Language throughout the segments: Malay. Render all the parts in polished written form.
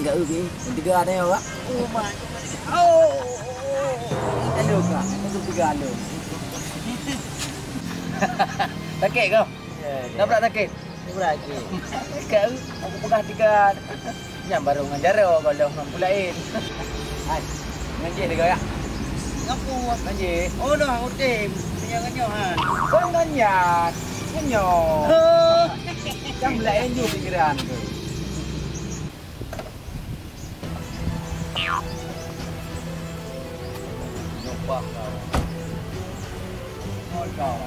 kat ubi. Tiga ada ya, Pak. Oh my. Hello kak. Itu tiga halo. Takik kau? Tak pernah takik? Ini berapa? Kau, aku pernah tiga. Yang baru ngajar kalau mampu lain. Hai, ngaji dia kaya. Ngapu. Ngaji. Oh dah, udah. Punya han. Kau nganyat. Nyo. Oh. Yang lain juga pikiran tu. Lupa kau. Oh kau.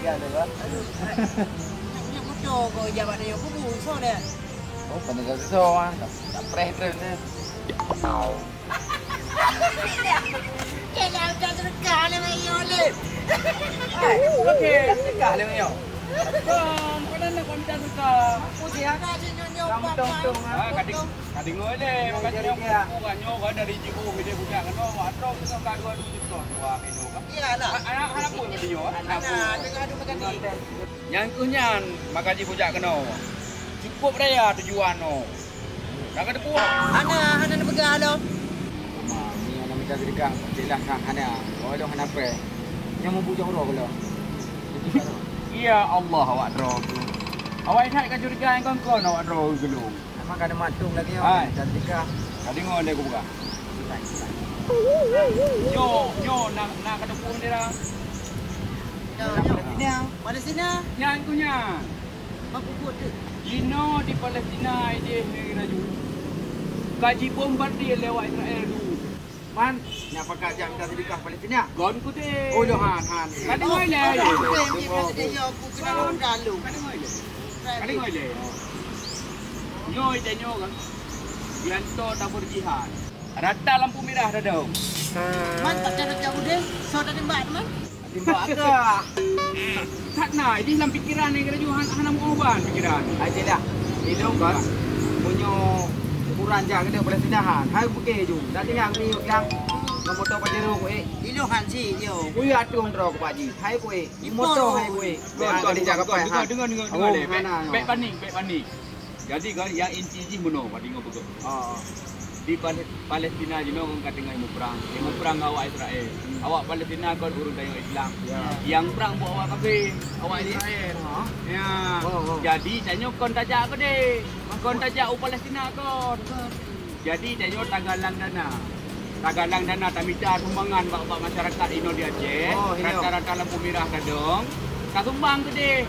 Tiga lepas. Nak bocor kau jabat dia. Aku busuk dia. Oh, pandai kau sesuai. Tak preh terus ni. Jangan macam sedekah ni mayo le. Okey, sedekah le mayo. Kau nak minta sedekah. Aku siapa sih nyonya Kamu tong-tong. Kadang boleh, makanya bukannya kan dari jibu dia buka kan atau kita kan dua juta dua kilo kan. Iyalah. Anak pun dia Anak jangan ada makan ni. Yang kunyan maka jibu jak kena. Cukup raya tujuan no. Dah kena puas. Ana nak pegang lo. Ni nak minta sedekah. Jelah nak hana. Kalau hana apa? Yang mau bujang roh kalau. Ya Allah awak draw. Awak ingat kan curiga yang kongkon awak draw dulu. Memang ada matung lagi yo. Hai. Dan sedekah. Kadang boleh aku buka. Nyo nak kena pun dia dah. Palestina. Palestina. Yang kunya. Apa buat tu? Gino di Palestina ini negeri raju. Kaji bombardir lewat Israel dulu. Man, nak pakai jam minta sedekah Palestina. Gon ku deh. Oh, han. Kadang boleh. Aku kena ronda lu. Kadang boleh. Kadang boleh. Nyo itu nyo kan. Bianto tabur jihad. Rata lampu merah dah dah. Man tak cara jauh deh. Saudara tembak man. Timbak ke? Tak nak. Ini dalam pikiran ni kerja hanam uban pikiran. Aje dah. Hidung kan. Punya ukuran jang kena Palestina han. Hai buke ju. Dah tinggal ni yang motor pajero ko Ilo hansi yo. Ku ya atung draw ko paji. Hai ko motor hai ko Kau jaga pai ha. dengar le. Baik panik. Jadi kan yang inti ji mono padi ngopo. Oh. Di Palestina you know kan dengan perang. Yang perang awak Israel. Awak Palestina kan urus dengan Islam. Yang perang buat awak kafir. Awak Israel. Ya. Jadi tanya kon tajak ke deh. Kon tajak Palestina kon. Jadi tanya tagalang dana. Tagalang dana tak minta sumbangan buat masyarakat Indo di Aceh. Rata-rata lampu merah kadang. Tak sumbang ke deh.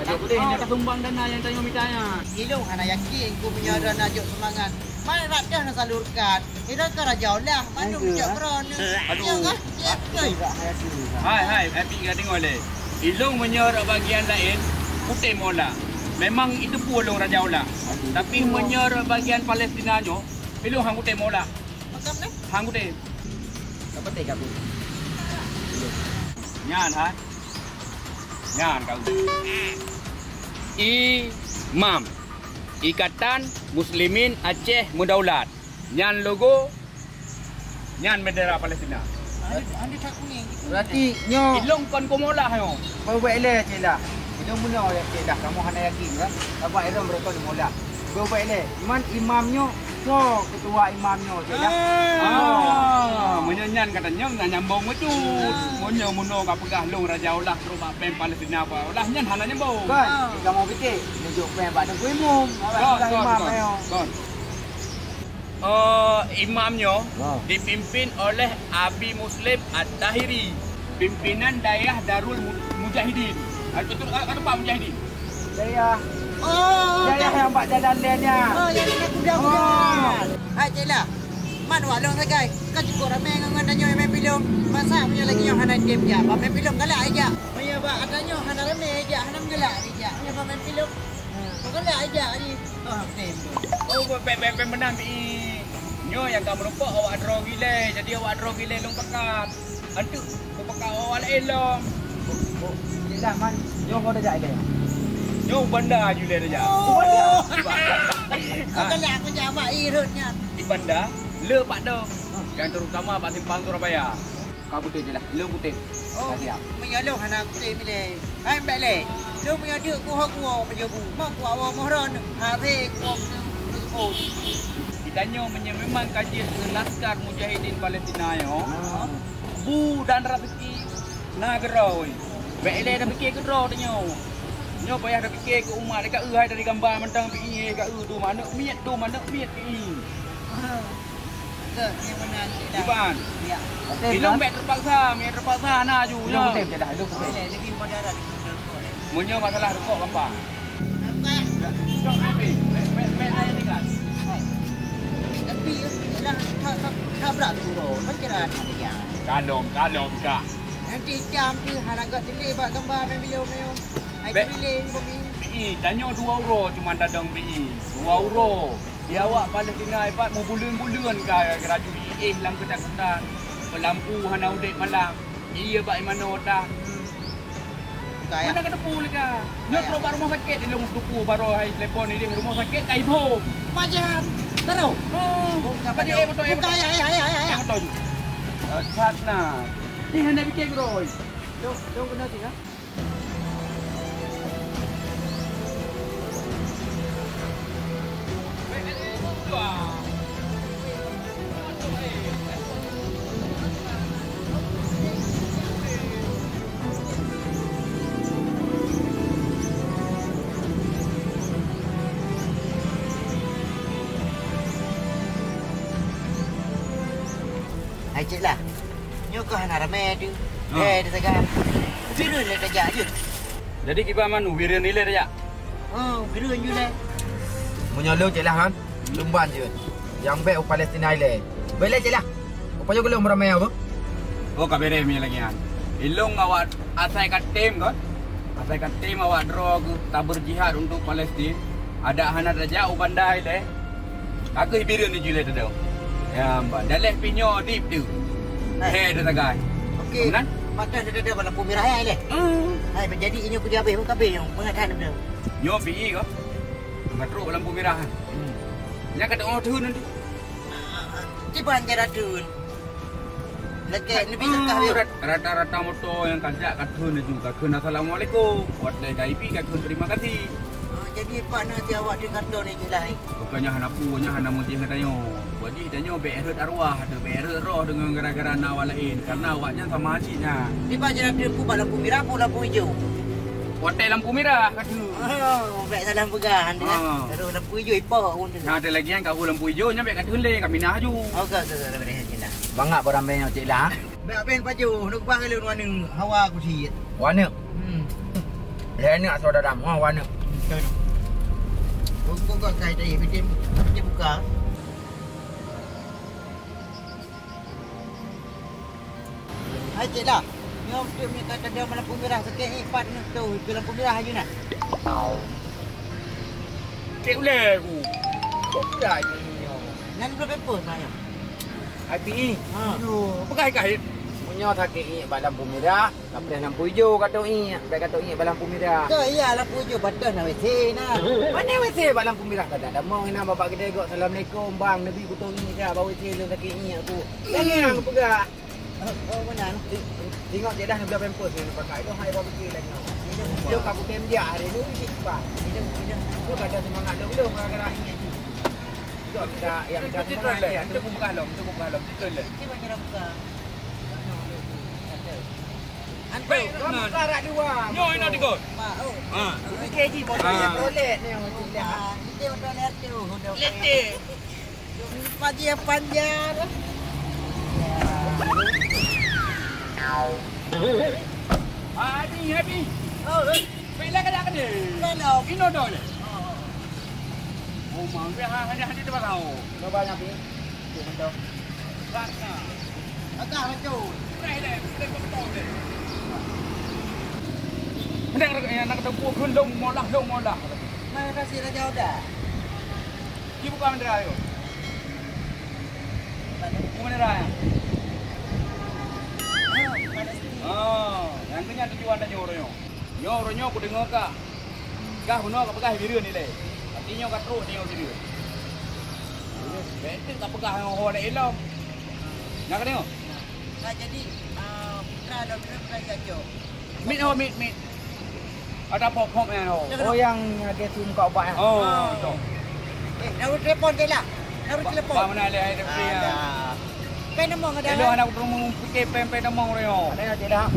Tak sumbang dana yang tanya mintanya. Ilo hana yakin ku punya dana juk semangat. Mana rakyat nak salurkan. Ira kan raja lah. Mana bijak kerana. Ya kan? Ya. Hai, happy ka tengok le. Ilung menyorok bagian lain, putih mola. Memang itu pulung Raja Ula. Tapi menyorok bagian Palestina nyo, ilung hang putih mola. Macam ni? Hang putih. Dapat tak aku? Nyan ha. Nyan kau. Imam. Ikatan Muslimin Aceh Mudaulat. Nyan logo. Nyan bendera Palestina. Anda tak kuning. Berarti nyo Ilung kon komola hayo. buat ele celah. Ilmu muno ya celah. Kamu hana yakin kan? Apa era mereka di mola. Buat ele. Iman imamnyo so ketua imamnyo celah. Menyanyan katanya nggak nyambung itu. Monyo muno ka pegah long Raja Ulah terus pem Palestina apa. Ulah nyan hana nyambung. Kan? Kamu fikir nunjuk pen bak dan imam. Awak imam ayo. Kon. Imamnya dipimpin oleh Abi Muslim At-Tahiri, pimpinan daerah Darul Mujahidin. Betul ada Pak Mujahidin? Saya Oh, yang buat jalan lainnya. Oh, yang nak kuda-kuda. Hai, celah. Man walong sagai. Kau cukup ramai dengan nanya yang pilong. Masa punya lagi yang hana game je. Apa pilong galak aja. Punya ba adanya hana ramai aja, hana gelak aja. Punya apa pilong. Galak aja ni. Oh, game. Oh, pem menang di. Nyo yang kamu nampak awak draw gile. Jadi awak draw gile long pekat. Antu, pekat awak elong. Jelah man. Yo kau dah jadi. Nyo benda jule dah. Oh. Kalau aku jawab irutnya. Di Banda, le Pak Dong. Yang terutama Pak Simpang Surabaya. Kau putih je lah, le putih. Oh, Siap. menyalung anak aku pilih. Hai mbak le. Lu punya dia kuah menjabu. Mak kuah awak mohron. Hari kuah tu. Kitanya memang kajian Laskar Mujahidin Palestina yo. Bu dan rezeki nageroi. Bele dah fikir ke ro tu nyo. Nyo payah dah fikir ke umat dekat hai dari gambar mentang pi kat tu mana miat pi. Ke yang mana tidak. Iban. Ya. Film bet terpaksa na ju Lu yo. putih je dah, lu putih. Boleh lagi pada ada. Munyo masalah rokok gambar. Apa? Sok api. Bet saya ni kan. Tapi lah tak beratu. Macam mana dia? Kalong kak. Nanti jam tu harga tele buat gambar video. Ai pilih bumi. PI tanya 2 euro cuma dadang PI 2 euro dia awak Palestina ipat mau bulan-bulan ke raju lang kedak-kedak pelampu hana udik malam iya bak mana dah Kaya. mana kena pul ka nyo pro rumah sakit di rumah tuku baru hai telefon ni di rumah sakit kai bom Macam tahu. apa dia betul Buka ya. betul satna ni hana bikin groi Dong kena tu ya. Hai cik lah. Nyo kau hana ramai tu. Dia segan. Biru le dah je. jadi kiba manu wirin nilai dia Oh, biru je le. Menyolong je lah kan. Lumban je. Yang baik Palestina ile. Boleh je lah. Upaya gulung beramai apa? oh kabere mi lagi an ilung awak asai kat tim kan asai kat tim awak draw tabur jihad untuk Palestin ada hana raja ubandai le aku ibirin ni jule tu ya mbak daleh pinyo deep tu he dah tagai Okey. Kemudian? Maka dia ada lampu merah ya le. Hai menjadi ini aku habis pun kabeh yang mengatakan dia. nyo pi ko ngatru lampu merah nya kata oh tu nanti Tiba antara tu. Lagi lebih sekah dia. rata-rata motor yang kajak katun juga kena assalamualaikum buat dari KIP katun terima kasih. Jadi pak nanti awak dengar tu ni je lah. Bukannya hana punya hana mujih katanya. Jadi tanya beeret arwah ada beeret roh dengan gara-gara nawal lain karena awaknya sama hajinya. Tiba je dia ku lampu merah pun lampu hijau. Hotel lampu merah kata. Oh, baik salam pegang dengan. Terus lampu hijau ipak pun tu. Nah ada lagi yang kau lampu hijau nya baik kata le kami nah ju. Okey, beres je lah. Bangak beramai cik lah. Baik ben baju nak bang lu warna hawa aku siit. Warna. Enak saudara mu warna. Kau saya tadi bikin buka. Hai cik lah. Nyom tu ni kata dia lampu merah sikit ipat ni tu. Itu lampu merah aja nak. Cek ule aku. Bukan ni. Nan belum paper saya. IPE. Aduh, pekai kait. Punya sakit bak lampu merah, lepas lampu hijau kata baik kata bak lampu merah. Tu iya lampu hijau batas nak WC nah. Mana WC bak lampu merah kata ada mau nak bapak kedai gok assalamualaikum bang nabi kutu ni dah bawa WC lu sakit ni aku. Jangan aku pegak. Oh mana? Tengok dia dah nak beli pampers ni pakai tu hai bawa pergi lagi. Dia kamu tem dia hari ni sikit cepat. Aku kata semangat dulu gara-gara ini. Tu kita yang kita semangat Itu buka lom, betul le. Cuba kita buka. Baik, Kamu karak dua. Nyo ina dikot. Oh. Ha. KG botolnya toilet ni macam dia. Kita udah lihat tu. Lete. Pagi panjang. Happy. Oh, Bila kada kada. Hello. Ino dole. Oh, mang dia hanya dia tahu. Coba yang ni. Tu betul. Rasa. Agak macam. Right there, kita betul deh. Nak kata buat dong molah. Mai kasih raja udah. Ibu buka bendera ayo. Bendera ya. Oh, yang kenya tujuan dah nyoronyo. Nyoronyo aku dengar kak. Kah puno kak pegah biru ni le. Tengok kat teruk tengok sini. Betul tak pegah dengan orang nak elok. Nak tengok? Nah, jadi putra ada putra gajo. Meat. Ada pop-pop yang Oh yang dia tu muka ubat kan? Oh, tu. Nak telefon je lah. Nak telefon. Bang mana ada ada free. Pen nombor ada. Elok anak turun fikir pen demong reo. Ada je dah.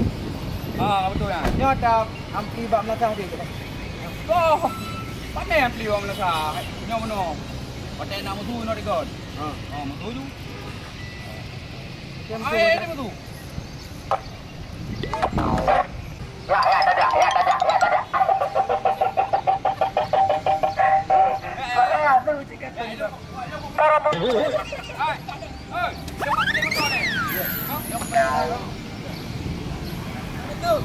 Betul ya. Ni ada ampli bab melatah dia. Oh. Pandai ampli orang Malaysia. Nyo mana? Pandai nak mutu nak rekod. Mutu tu. Dia mutu. Betul.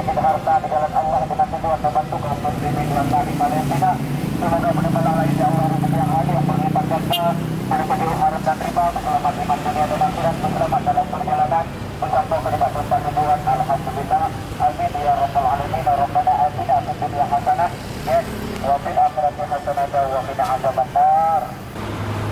sedikit harta di jalan Allah dengan tujuan membantu kaum muslimin yang ada di Palestina. Semoga benar-benar insya Allah rezeki yang ada yang berlipat ganda, menuju harta dan riba, selamat iman dunia dan akhirat, selamat dalam perjalanan, mencapai kenikmatan tujuan. Alhamdulillah. Amin ya rabbal alamin. Rabbana atina fid dunya hasanah wa fil akhirati hasanah wa qina adzabannar.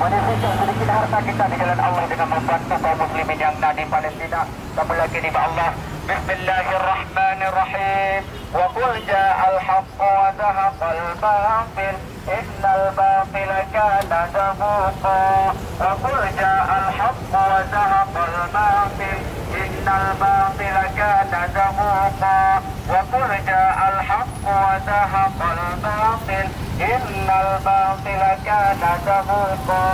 Menyisihkan sedikit harta kita di jalan Allah dengan membantu kaum muslimin yang ada di Palestina. Kembali lagi di Allah. Bismillahirrahmanirrahim. Wa qul ja'al haqqu wa zahaqal batil innal batila kana zahuqa. Wa qul ja'al haqqu wa zahaqal batil innal batila kana zahuqa. Wa qul ja'al haqqu wa zahaqal batil innal batila kana zahuqa.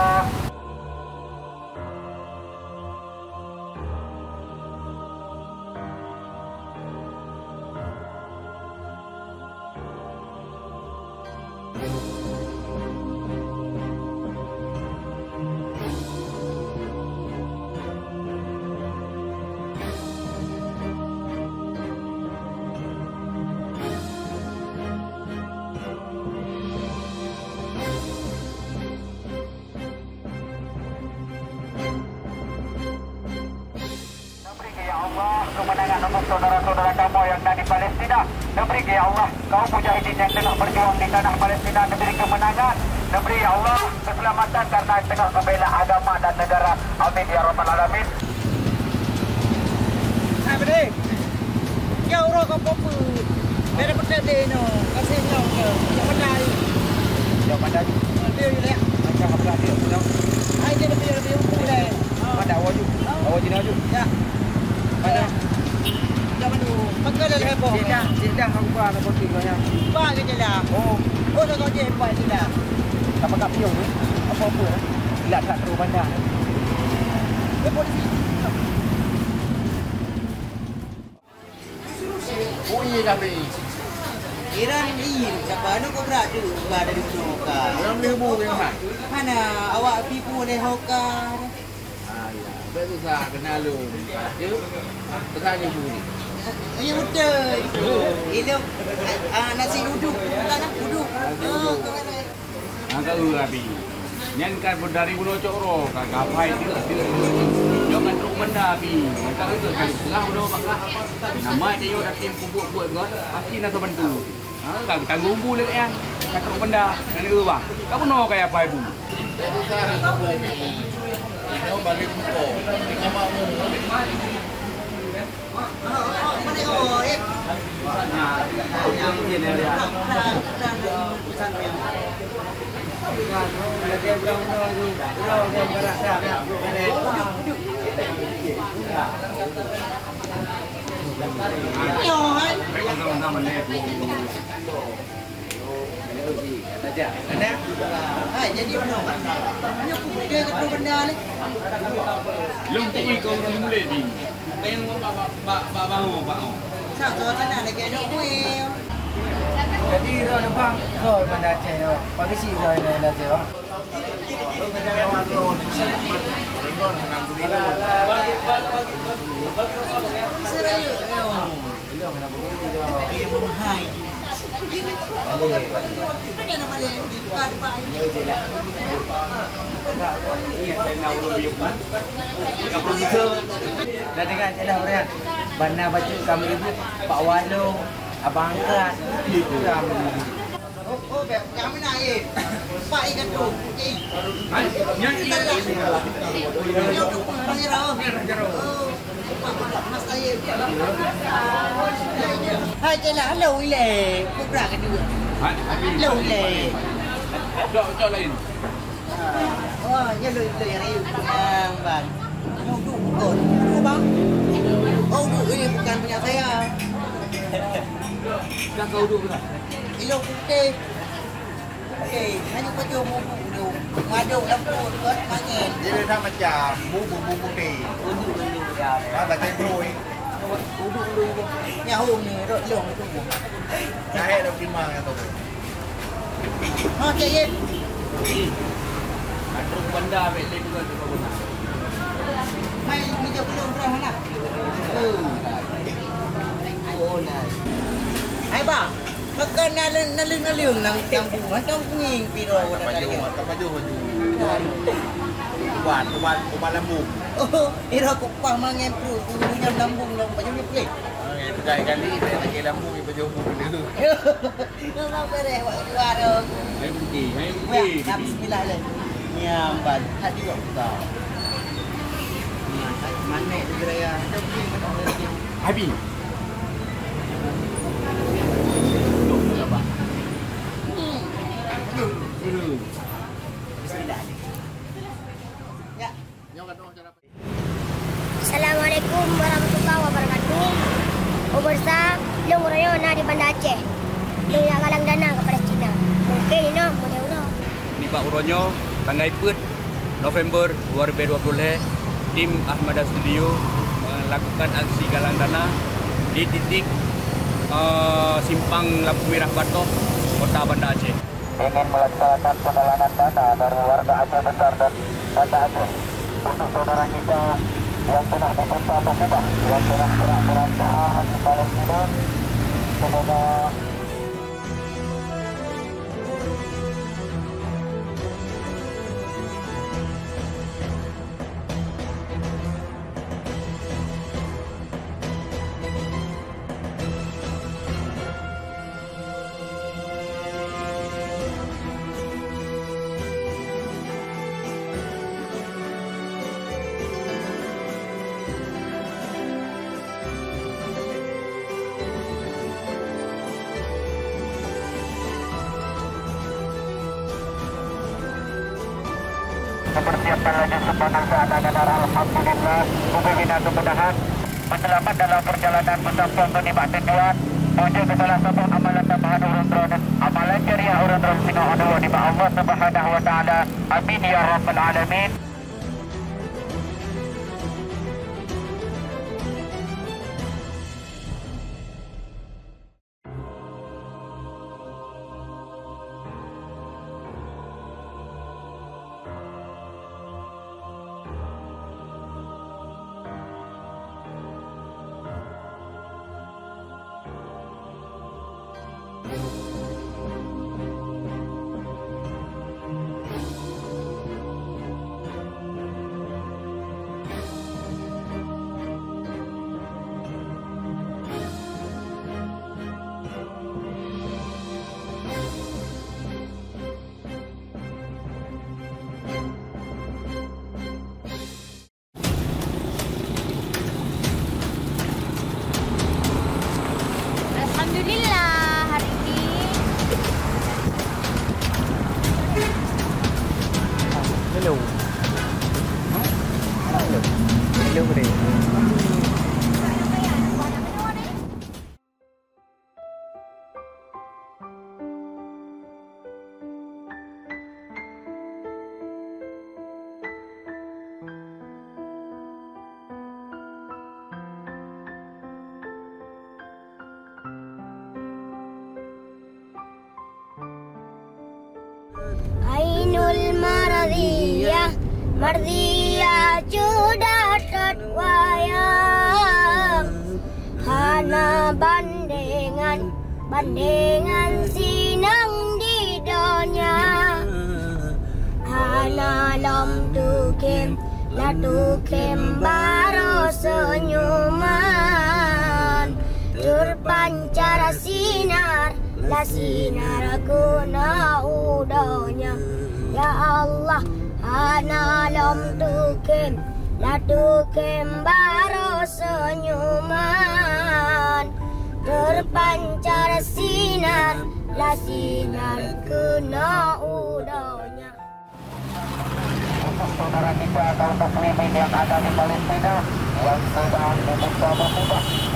Kemenangan untuk saudara-saudara kamu yang ada di Palestina. Beri ya Allah, kaum mujahidin yang tengah berjuang di tanah Palestina, beri kemenangan. Beri ya Allah keselamatan karena tengah membela agama dan negara. Amin ya rabbal alamin. Hai beri. Ya Allah kau popo. Dari peta deno, kasih nyau ke. Yang pandai. Yang pandai. Dia ni lah. Macam apa dia punya. Hai dia lebih boleh. Ada awak juga. Awak jenis juga. Ya. Ada. Jangan dulu. Pakai dah heboh. Tidak aku buat apa tinggalnya. Buat je lah. Oh dah kau je buat je lah. Tak pakai pion ni. Apa-apa. Tidak tak terlalu banyak. Dia polisi. Oh iya tapi. Iran ni, siapa nak kau berada dari Hoka? Orang lebu kan. Mana awak tipu oleh Hoka? Betul sah kenal lu. Dia tekan ibu ni. Ya betul. Elok nasi duduk. Bukan lah, duduk. Angkat lu tapi. Nyan kan dari bulan coro, kan gapai dia. Jangan teruk benda tapi. Angkat itu kan selah bulan baklah. Nama dia yo dah tim buat god. Pasti nak bantu. Kan kita gumbu lek yang. Kan teruk benda. Kan itu bang. Kamu no kayak apa ibu? Betul sah tak boleh. Kau balik buku. Kita mau. Yang ini dia. Dia belum tahu. Belum dia berasa. Yo hai. Mereka sama-sama ni. Saja. Ada? Hai, jadi mana? Hanya aku berdaya kat benda ni. Long tu kau mulai ni. Yang pak. Sao tu sana lagi ada kuih. Jadi ro bang, ro Banda Aceh ro. Pagi ro Banda Aceh ro. Serayu. Hai. Ada nama lain di depan. Dah dengar celah Brian. Banda baca kami ibu Pak Walo, Abang Angkat, itu kami. Oh, kami naik. Pak ikan tu. Yang ini. Yang tu orang jerau. Mas saya. Hai, celah hello ile. Kubra ke dua. Hello ile. Jok lain. Oh, ya lu yang riu yang bang. Mau tu bukan. Tu bang. Oh, tu ini bukan punya saya. Dah kau duduk ke? Ilo putih. Okey, hanya kau mau dulu. Madu lampu buat mangin. Dia dah macam bumbu putih. Macam broi. Nyahu ni rot long tu. Saya dah terima yang tu. Ha, cik Yip. Ada benda balik juga tu kau nak. Mai ni jauh belum berapa mana? Oh, nice. Hai bang. Makan nalung nang kampung. Macam nging piro dah kali. Maju. Kuban lambung. Oh, ira ko pa mangen pro. Punya lambung lang pa yung play. Kali saya nak lambung ibu jumpa dulu. Nama bere warung. Hai putih. Wah, bismillah le. Nyamban. Hati kok tau. Mana tu raya? Habis. Bismillah. Ya. Assalamualaikum warahmatullahi wabarakatuh. Pemirsa, Long Rayo na di Banda Aceh. Long yang galang dana kepada Cina. Mungkin ini mudah-mudah. Ni Pak Uronyo, tanggal 4 November 2020, tim Ahmada Studio melakukan aksi galang dana di titik simpang lampu merah Batok, Kota Banda Aceh. Ingin melaksanakan penggalangan dana dari warga Aceh Besar dan Banda Aceh untuk saudara kita yang telah ditimpa musibah, yang telah berantakan di Palestina. Semoga mempersiapkan laju sepanjang saat akan arah. Alhamdulillah, mudah-mudahan kemudahan selamat dalam perjalanan bersampung menikmati tujuan menuju ke salah satu amalan tambahan urun drone, amalan jariah urun drone sino adalah di bawah Allah Subhanahu wa taala. Amin ya rabbal alamin. Mardia sudah terwayang, hana bandingan sinang di dunia. Hana lom tukim baru senyuman, terpancar sinar guna udahnya. Ya Allah, hana lom tukim baru senyuman, terpancar sinar guna udahnya. Untuk saudara kita kaum muslimin yang ada di Palestina yang sedang musibah,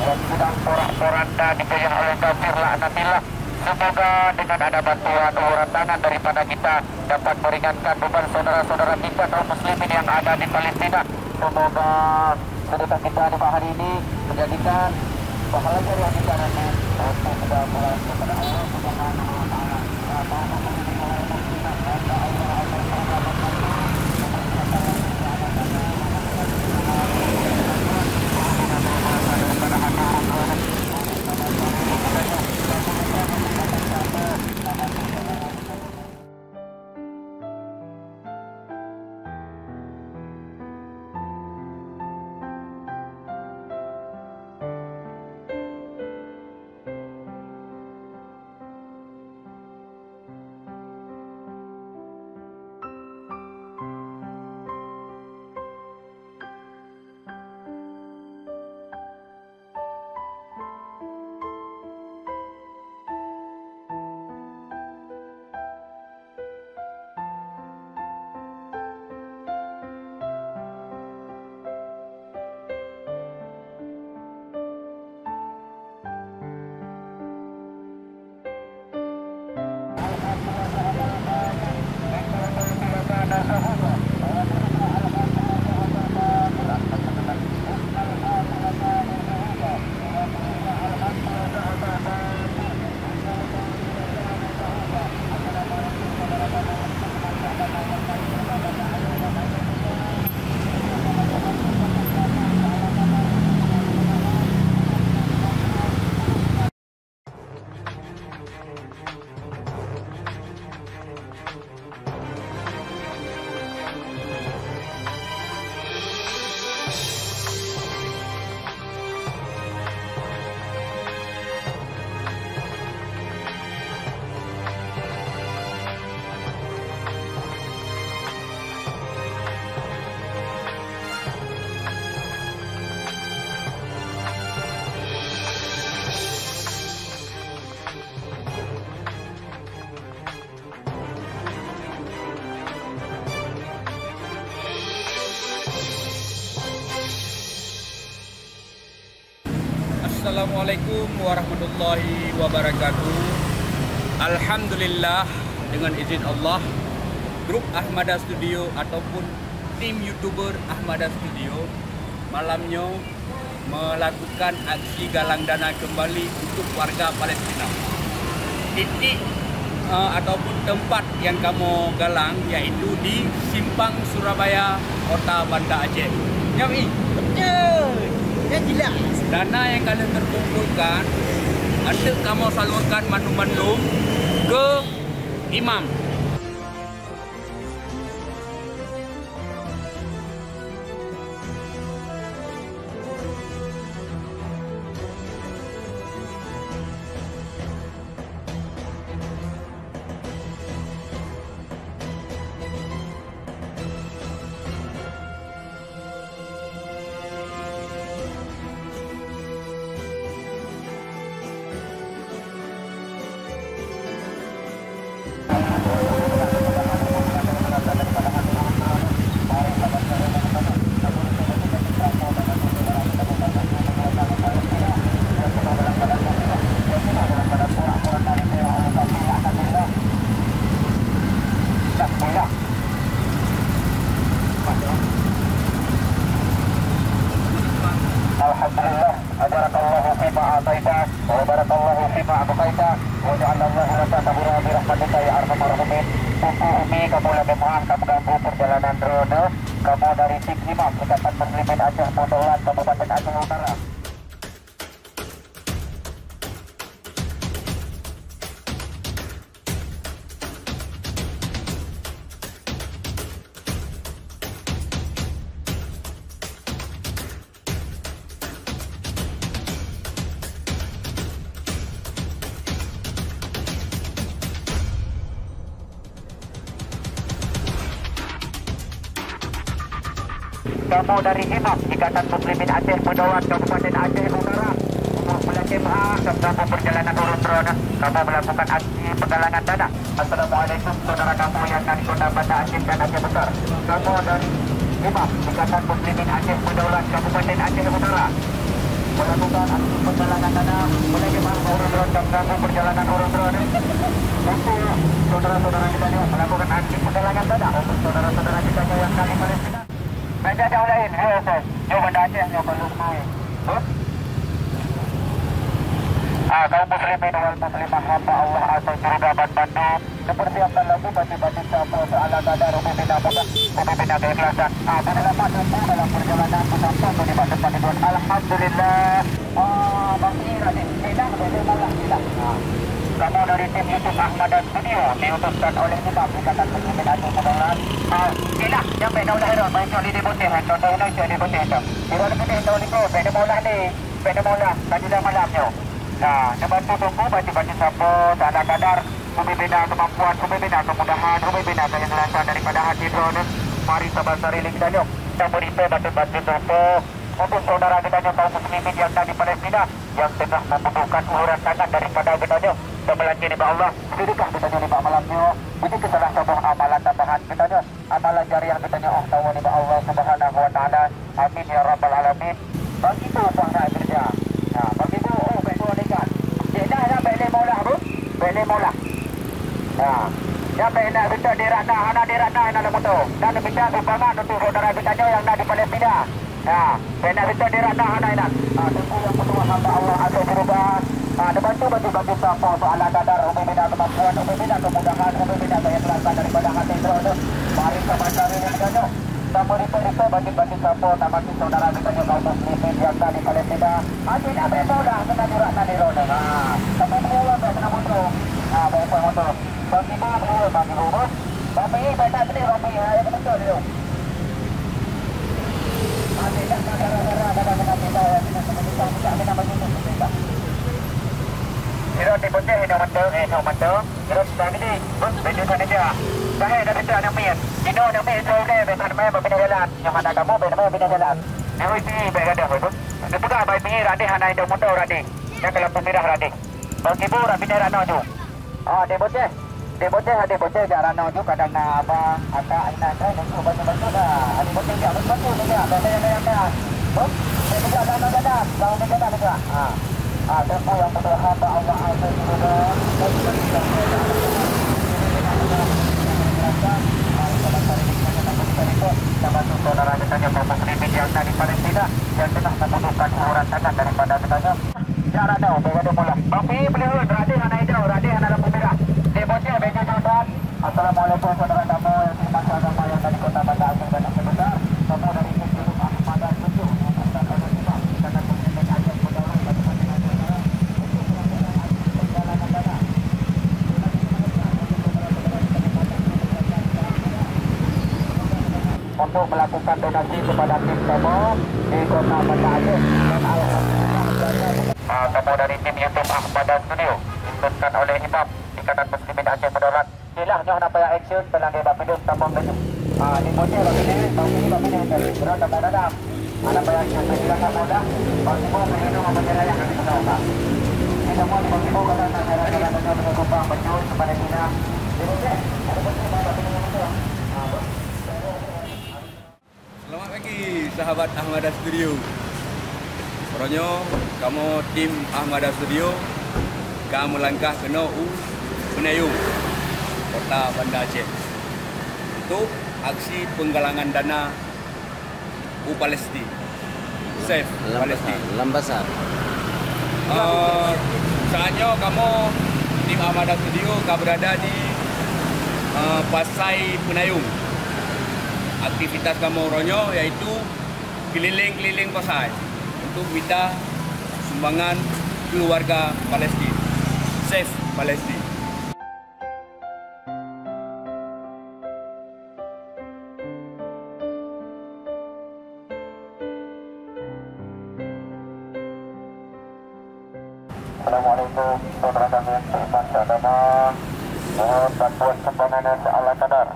yang sedang porak-poranda digoyah oleh kafir laknatillah, semoga dengan ada bantuan uluran tangan daripada kita dapat meringankan beban saudara-saudara kita kaum muslimin yang ada di Palestina. Semoga sedekah kita di hari ini menjadikan pahala jariah kita nanti untuk kita mulai kepada Allah Subhanahu wa taala. Assalamualaikum warahmatullahi wabarakatuh. Alhamdulillah, dengan izin Allah, grup Ahmada Studio ataupun tim YouTuber Ahmada Studio malamnya melakukan aksi galang dana kembali untuk warga Palestina. Titik ataupun tempat yang kamu galang yaitu di Simpang Surabaya, Kota Banda Aceh. Nyami, Betul. Dan jelas. dana yang kalian terkumpulkan hendak kamu salurkan mandu-mandu ke imam. Alhamdulillah, barakallahu fima ataita wa barakallahu fima abqaita wa ja'alallahu laka tabura bi rahmatika ya arhamar rahimin. Umi kamu lagi mohon kamu ganggu perjalanan roda Kamu dari tim 5 Ikatan Muslimin Aceh Bodolan Kabupaten Aceh Utara. Kamu dari Imam Ikatan Muslimin Aceh Bodolan Kabupaten Aceh Utara. Umur SMA kamu perjalanan urun-urun. Kamu melakukan aksi penggalangan dana. Assalamualaikum saudara kamu yang dari Kota Banda Aceh dan Aceh Besar. Kamu dari Imam Ikatan Muslimin Aceh Bodolan Kabupaten Aceh Utara melakukan aksi penggalangan dana. Boleh jemaah urun-urun dan kamu perjalanan urun-urun. Untuk saudara-saudara kita yang melakukan aksi penggalangan dana untuk saudara-saudara kita yang dari Palestina. Benda jauh lain, saya. Jauh Banda Aceh, jauh belum main. Kaum muslimin wal muslimah hamba Allah asal surga Bandung. Dipersiapkan lagi bagi-bagi siapa seala kadar umi bina mudah, umi bina keikhlasan. Bila masuk dalam perjalanan sampai di depan Tuhan. Alhamdulillah. Bagi Raden, tidak boleh malah tidak. Kamu dari tim YouTube Ahmad dan Studio diutuskan oleh Imam Ikatan Muslimin Aceh Bodolan. Sila, yang beda ulah heron, baik kali di butih, contoh Indonesia di butih itu. Heron di butih itu liku, beda bola ni, beda bola, tadi dah malamnya. Nah, dibantu tunggu, baca-baca sapo, tak ada kadar, umi bina kemampuan, umi bina kemudahan, umi bina keikhlasan daripada hati Tuhan. Mari sabar-sabar iling kita nyok, kita beripe bantu-bantu tunggu. Untuk saudara kita nyok, kaum muslimin yang ada di Palestina, yang tengah membutuhkan uluran tangan daripada kita nyok. Melanji ni Allah, sedekah kita ni Pak malamnya. Ini kesalah sebuah amalan tambahan kita ni, amalan jariah kita ni tahu ni Allah Subhanahu Wa Taala. Amin ya rabbal alamin. Bagi tu puasa kerja. Nah, bagi tu betul ni kan. Dia dah beli mula bu, beli mula. Nah, dia beli nak kita di Rana, anak di Rana yang ada motor. Dan kita sumbangan untuk saudara kita yang ada di Palestina. Nah, beli kita di Rana anak ini. Tunggu yang kedua hamba Allah azza berubah. Dibantu bagi siapa soal kadar umi bina kemampuan, umi bina kemudahan, umi bina keikhlasan daripada hati Tuhan. Mari sama-sama ini kita kita beri-beri bagi siapa nama saudara kita kaum muslimin yang ada di Palestina. Tidak bermudah kena dirakna di roda. Sampai bermula kena motor. Baik motor. Bagi beli, bagi urus. Bagi beta beli bagi yang betul dia. Tidak gara-gara kita yang kita bagi kita. Hero di bocah hino mantau. Hero sedang ini, baju sana dia. Bahaya dari itu anak mian. Hino anak mian jauh deh, bekan main berbina jalan. Yang ada kamu berbina jalan. Hero ini berada begitu. Ketika bayi ini rade hana itu motor rade. Yang kalau pemirah rade. Bagi ibu rabina rano ju. Di bocah ada bocah jalan rano ju kadang na apa ada anak saya nunggu baju dah. Ada bocah dia baju dia. Ada. Dia juga ada. Kau ni kita juga. Tempoh yang betul hamba Allah azza juga. Bantu saudara kita yang muslimin yang ada di Palestina yang tengah membutuhkan uluran tangan daripada kita. Cara dah, berada mula. Bangpi pelihut, radih anak hijau, radih anak lampu merah. Di bocah, beja jutaan. Assalamualaikum saudara kamu yang dimasa agama yang dari Kota Banda Aceh dan Aceh Besar. Kamu dari Institut Ahmad dan Studio diutuskan oleh Imam Ikatan Muslimin Aceh Bodolan Kabupaten Aceh Utara. Untuk melakukan donasi kepada tim kamu di Kota Banda Aceh dan kamu dari tim YouTube Ahmad dan Studio diutuskan oleh Imam Ikatan Muslimin Aceh Bodolan. Silahnya nak payah action pelang dia video tambang baju. Di bocah bagi ini berada pada ada payah action silakan mudah. Bagi mau minum apa cara yang kita tahu. Ini semua bagi mau kata cara-cara dengan kubang baju kepada kita. Di bocah ada bocah bagi itu. Selamat pagi sahabat Ahmad Studio. Sebenarnya kamu tim Ahmad Studio kamu langkah ke Penayung Kota Banda Aceh untuk aksi penggalangan dana Palestin Save Palestin Lambasar. Saatnya kamu tim Ahmad Studio berada di Pasai Penayung. aktivitas Kamoronyo yaitu keliling-keliling Pasai untuk minta sumbangan keluarga Palestin. Save Palestine. Assalamualaikum saudara kami yang beriman seadana. Mohon bantuan sumbangannya seala kadar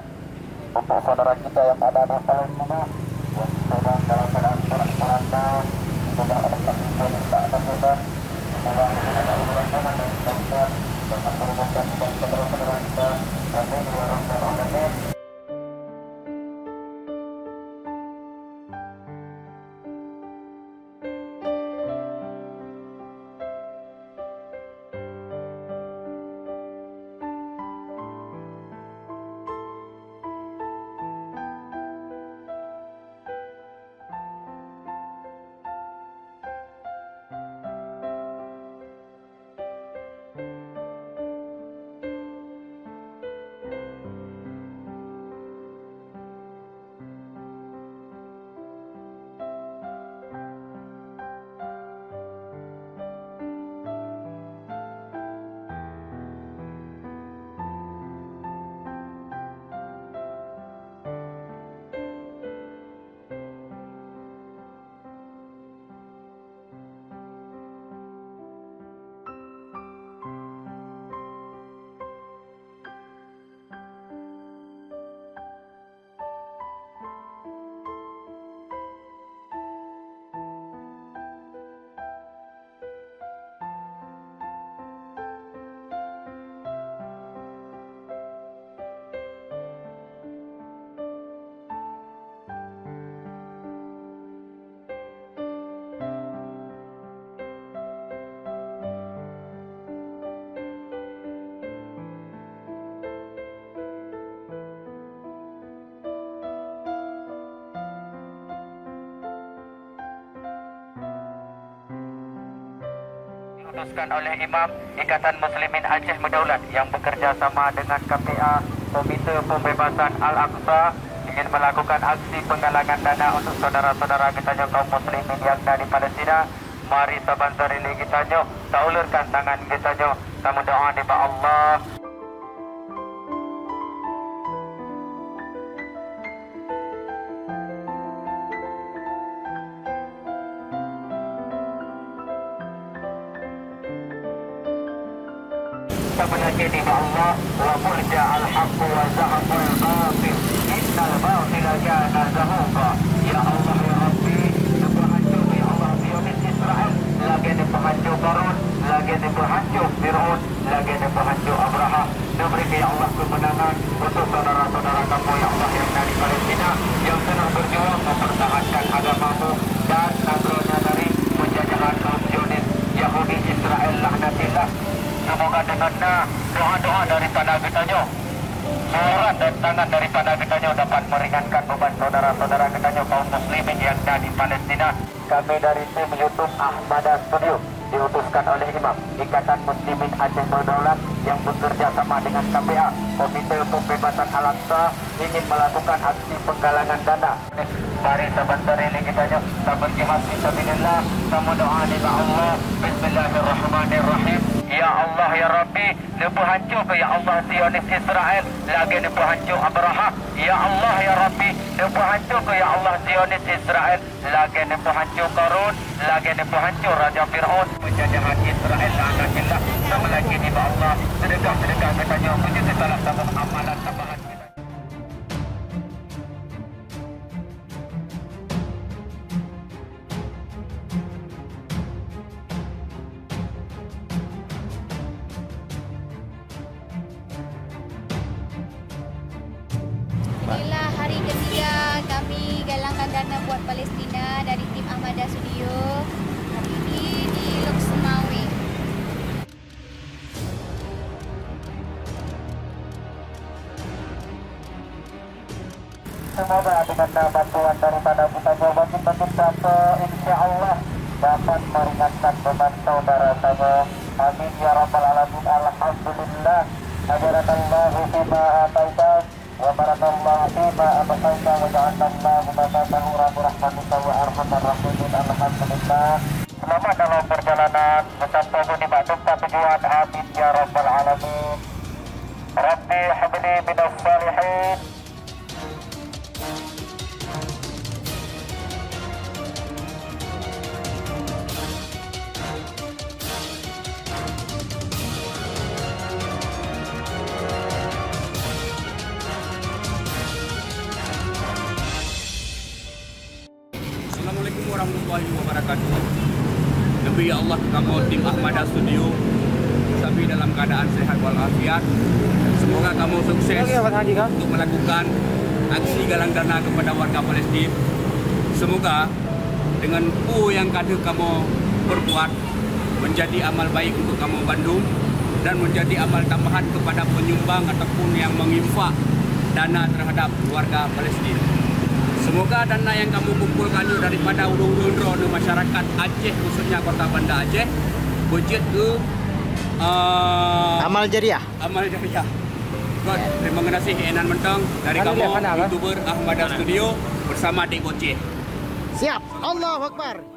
untuk saudara kita yang ada di Palestina yang sedang dalam keadaan porak-poranda, tidak ada kesulitan, tak ada beban, semoga ada uluran dan dokter dapat merumuskan saudara-saudara kita. Amin ya rabbal alamin. Diputuskan oleh Imam Ikatan Muslimin Aceh Berdaulat yang bekerja sama dengan KPA Komite Pembebasan Al-Aqsa ingin melakukan aksi penggalangan dana untuk saudara-saudara kita kaum muslimin yang ada di Palestina. Mari sabantari kita taulurkan tangan kita sama doa di Allah. Sebenarnya di Allah wa murja al-haq wa zahaqul batil innal batila kana zahuqa. Ya Allah ya Rabbi, dihancur ya Allah Zionis Israel, lagi dihancur Qarun, lagi dihancur Fir'aun, lagi dihancur Abraha. Diberi ya Allah kemenangan untuk saudara-saudara kamu ya Allah yang dari Palestina yang sedang berjuang mempertahankan agamamu dan nagronya dari penjajahan kaum Zionis Yahudi Israel laknatillah. Semoga dengan doa-doa daripada kita surat dan tangan daripada kita dapat meringankan beban saudara-saudara kita kaum muslimin yang ada di Palestina. Kami dari tim YouTube Ahmada Studio diutuskan oleh Imam Ikatan Muslimin Aceh Berdaulat yang bekerja sama dengan KPA Komite Pembebasan Al-Aqsa ingin melakukan aksi penggalangan dana. Mari sebentar ini kita berjihad fisabilillah, sama doa di Allah. Bismillahirrahmanirrahim. Ya Allah ya Rabbi, dihancur ke ya Allah Zionis Israel, lagi dihancur Abraha. Ya Allah ya Rabbi, dihancur ke ya Allah Zionis Israel, lagi dihancur Qarun, lagi dihancur Raja Fir'aun, penjajahan Israel laknatillah. Sama lagi di Allah, sedekah-sedekah katanya menjadi salah satu amalan tambahan kita. Inilah hari ketiga kami galangkan dana buat Palestina dari tim Ahmada Studio. Hari ini di Lok Semawe. Semoga dengan bantuan daripada kita bagi-bagi data, insya Allah dapat meringankan beban saudara-saudara. Amin ya rabbal alamin. Alhamdulillah. Ajarakallahu fima ataita wa barakallahu fima abqaita wa ja'alna mutaqabbalahu rahmatuka wa arhamar rahimin. Alhamdulillah. Selamat dalam perjalanan sampai di Bandung tujuan. Amin ya rabbal alamin. Rabbi habli minas salihin. Assalamualaikum warahmatullahi wabarakatuh. Nabi ya Allah, kamu tim Ahmada Studio sampai dalam keadaan sehat walafiat. Semoga kamu sukses untuk melakukan aksi galang dana kepada warga Palestin. Semoga dengan yang kadang kamu perbuat menjadi amal baik untuk kamu Bandung dan menjadi amal tambahan kepada penyumbang ataupun yang menginfak dana terhadap warga Palestin. Semoga dana yang kamu kumpulkan itu daripada ulun-ulun masyarakat Aceh, khususnya kota Banda Aceh, budget ke Amal jariah. Amal jariah. God, terima kasih Enan Mentang dari kamu YouTuber Ahmada Studio bersama Dek Boceh. Siap. Allahu Akbar.